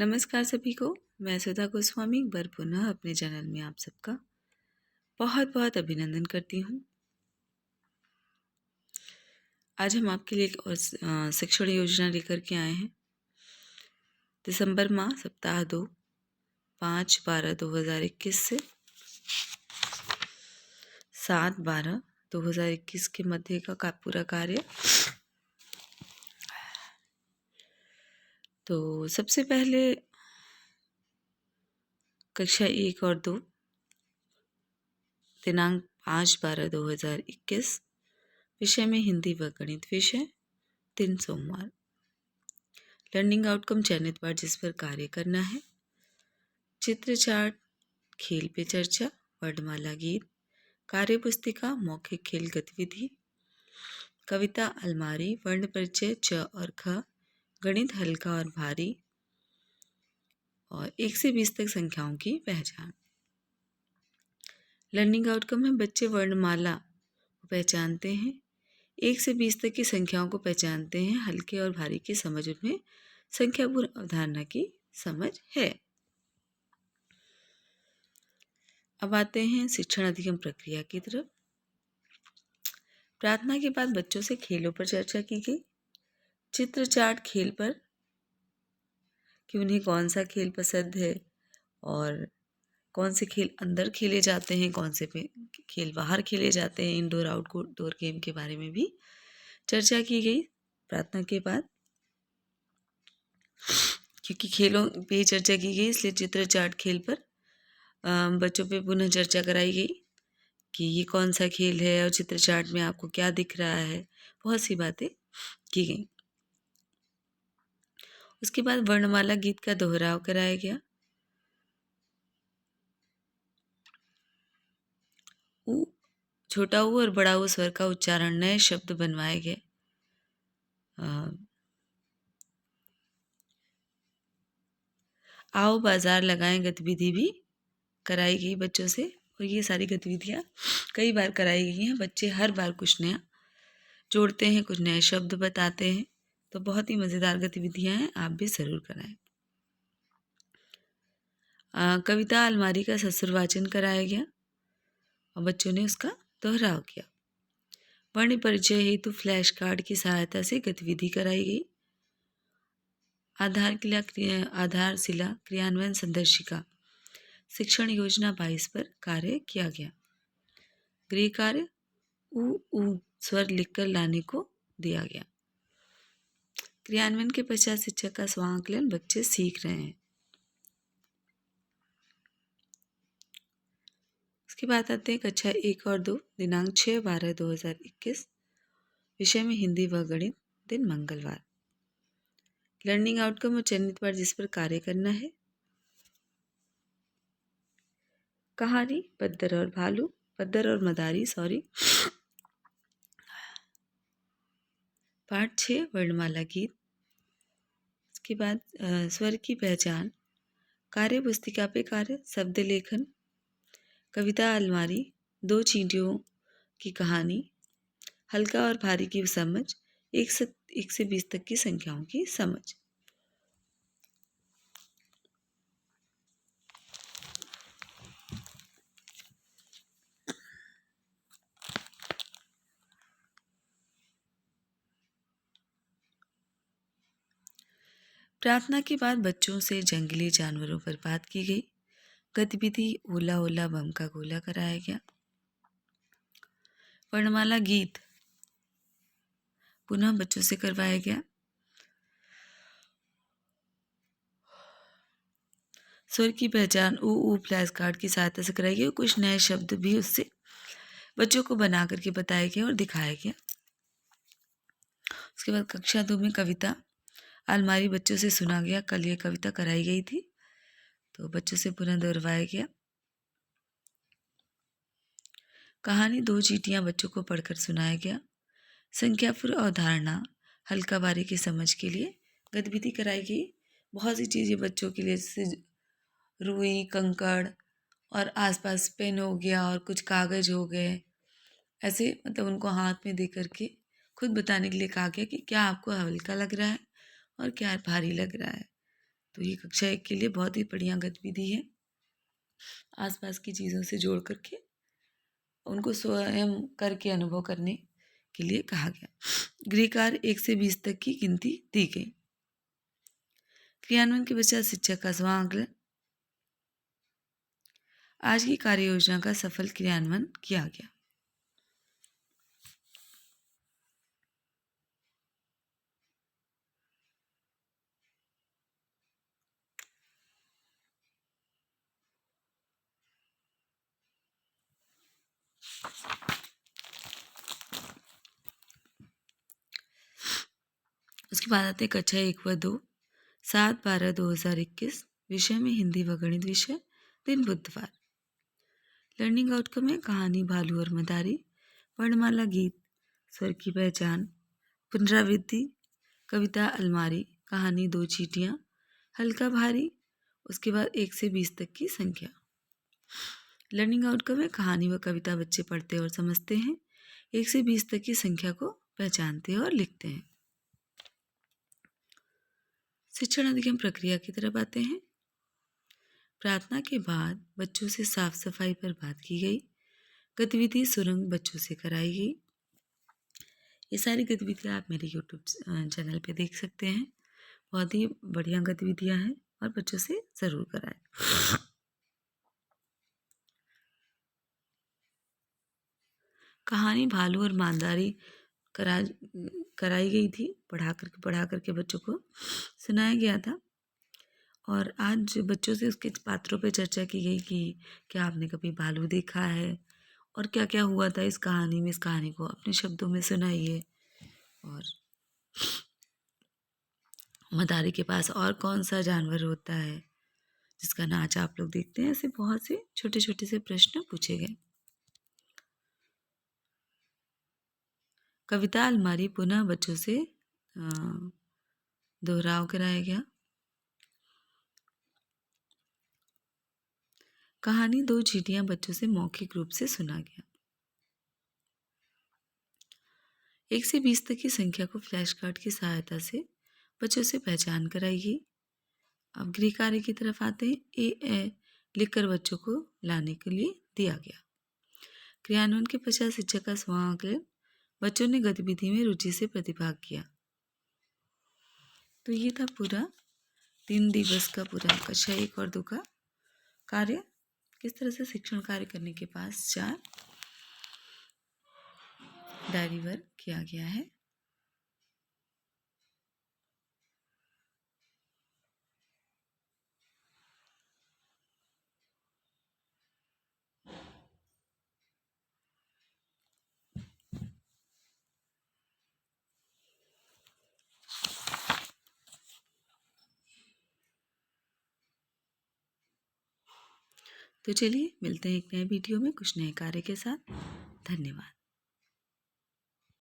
नमस्कार सभी को। मैं सुधा गोस्वामी एक बार पुनः अपने चैनल में आप सबका बहुत बहुत अभिनंदन करती हूँ। आज हम आपके लिए एक और शिक्षण योजना लेकर के आए हैं। दिसंबर माह सप्ताह 2 5/12/2021 से 7/12/2021 के मध्य का पूरा कार्य। तो सबसे पहले कक्षा 1 और 2 दिनांक 5/12/2021 विषय में हिंदी व गणित विषय 3 सोमवार। लर्निंग आउटकम चयनित पाठ जिस पर कार्य करना है। चित्र चार्ट, खेल पे चर्चा, वर्णमाला गीत, कार्य पुस्तिका, मौखिक खेल गतिविधि, कविता अलमारी, वर्ण परिचय च और ख, गणित हल्का और भारी और 1 से 20 तक संख्याओं की पहचान। लर्निंग आउटकम में बच्चे वर्णमाला को पहचानते हैं, 1 से 20 तक की संख्याओं को पहचानते हैं, हल्के और भारी की समझ उनमें संख्यापूर्ण अवधारणा की समझ है। अब आते हैं शिक्षण अधिगम प्रक्रिया की तरफ। प्रार्थना के बाद बच्चों से खेलों पर चर्चा की गई। चित्र चार्ट खेल पर कि उन्हें कौन सा खेल पसंद है और कौन से खेल अंदर खेले जाते हैं, कौन से खेल बाहर खेले जाते हैं, इंडोर आउटडोर गेम के बारे में भी चर्चा की गई प्रार्थना के बाद। क्योंकि खेलों पे चर्चा की गई इसलिए चित्र चार्ट खेल पर बच्चों पे पुनः चर्चा कराई गई कि ये कौन सा खेल है और चित्र चार्ट में आपको क्या दिख रहा है। बहुत सी बातें की गई। उसके बाद वर्णमाला गीत का दोहराव कराया गया। ऊ, छोटा ऊ और बड़ा ऊ स्वर का उच्चारण, नए शब्द बनवाए गए। आओ बाजार लगाएं गतिविधि भी कराई गई बच्चों से और ये सारी गतिविधियाँ कई बार कराई गई हैं। बच्चे हर बार कुछ नया जोड़ते हैं, कुछ नए शब्द बताते हैं। तो बहुत ही मज़ेदार गतिविधियाँ हैं, आप भी ज़रूर कराएं। कविता अलमारी का ससुर वाचन कराया गया और बच्चों ने उसका दोहराव किया। वर्ण परिचय हेतु फ्लैश कार्ड की सहायता से गतिविधि कराई गई। आधारशिला क्रियान्वयन संदर्शिका शिक्षण योजना 22 पर कार्य किया गया। गृह कार्य ऊ स्वर लिखकर लाने को दिया गया। क्रियान्वयन के पश्चात शिक्षक का स्वांकलन बच्चे सीख रहे हैं। उसके बाद आते हैं कक्षा 1 और 2 दिनांक 6/12/2021 विषय में हिंदी व गणित दिन मंगलवार। लर्निंग आउटकम और चयनित पाठ जिस पर कार्य करना है। कहानी पद्दर और मदारी पाठ 6 वर्णमाला गीत। उसके बाद स्वर की पहचान, कार्य पुस्तिका पे कार्य, शब्द लेखन, कविता अलमारी, 2 चींटियों की कहानी, हल्का और भारी की समझ, 1 से 20 तक की संख्याओं की समझ। प्रार्थना के बाद बच्चों से जंगली जानवरों पर बात की गई। गतिविधि ओला ओला बम का गोला कराया गया। वर्णमाला गीत पुनः बच्चों से करवाया गया। स्वर की पहचान ऊ फ्लैश कार्ड की सहायता से कराई गई। कुछ नए शब्द भी उससे बच्चों को बना करके बताए गए और दिखाया गया। उसके बाद कक्षा 2 में कविता अलमारी बच्चों से सुना गया। कल ये कविता कराई गई थी तो बच्चों से पुनः दोहराया गया। कहानी 2 चींटियां बच्चों को पढ़कर सुनाया गया। संख्यापूर्ण अवधारणा हल्का भारी की समझ के लिए गतिविधि कराई गई। बहुत सी चीज़ें बच्चों के लिए, जैसे रुई, कंकड़ और आसपास पेन हो गया और कुछ कागज हो गए, ऐसे मतलब उनको हाथ में दे करके खुद बताने के लिए कहा गया कि क्या आपको हल्का लग रहा है और क्या भारी लग रहा है। तो ये कक्षा 1 के लिए बहुत ही बढ़िया गतिविधि है। आसपास की चीज़ों से जोड़ करके उनको स्वयं करके अनुभव करने के लिए कहा गया। गृह कार्य 1 से 20 तक की गिनती दी गई। क्रियान्वयन के पश्चात शिक्षक का स्वांकलन। आज की कार्य योजना का सफल क्रियान्वयन किया गया। उसके बाद आते हैं कक्षा 1 व 2, 7/12/2021, विषय में हिंदी व गणित विषय, दिन बुधवार। लर्निंग आउटकम है कहानी भालू और मदारी, वर्णमाला गीत, स्वर की पहचान, पुनरावृत्ति, कविता अलमारी, कहानी 2 चींटियाँ, हल्का भारी, उसके बाद 1 से 20 तक की संख्या। लर्निंग आउटकम है कहानी व कविता बच्चे पढ़ते और समझते हैं, 1 से 20 तक की संख्या को पहचानते हैं और लिखते हैं। शिक्षण अधिगम प्रक्रिया की तरफ आते हैं। प्रार्थना के बाद बच्चों से साफ सफाई पर बात की गई। गतिविधि सुरंग बच्चों से कराई गई। ये सारी गतिविधियाँ आप मेरे YouTube चैनल पे देख सकते हैं। बहुत ही बढ़िया गतिविधियाँ हैं और बच्चों से ज़रूर कराएं। कहानी भालू और मांदारी कराई गई थी। पढ़ा करके बच्चों को सुनाया गया था। और आज बच्चों से उसके पात्रों पे चर्चा की गई कि क्या आपने कभी भालू देखा है और क्या क्या हुआ था इस कहानी में। इस कहानी को अपने शब्दों में सुनाइए। और मदारी के पास और कौन सा जानवर होता है जिसका नाच आप लोग देखते हैं। ऐसे बहुत से छोटे छोटे से प्रश्न पूछे गए। कविता अलमारी पुनः बच्चों से दोहराव कराया गया। कहानी 2 चींटियां बच्चों से मौखिक रूप से सुना गया। 1 से 20 तक की संख्या को फ्लैश कार्ड की सहायता से बच्चों से पहचान कराई गई। अब गृह कार्य की तरफ आते हैं। ए लिखकर बच्चों को लाने के लिए दिया गया। क्रियान्वयन के पश्चात शिक्षक का स्वांकलन। बच्चों ने गतिविधि में रुचि से प्रतिभाग किया। तो ये था पूरा 3 दिवस का पूरा कक्षा 1 और 2 का कार्य। किस तरह से शिक्षण कार्य करने के पश्चात डायरी वर्क किया गया है। तो चलिए मिलते हैं एक नए वीडियो में कुछ नए कार्य के साथ। धन्यवाद।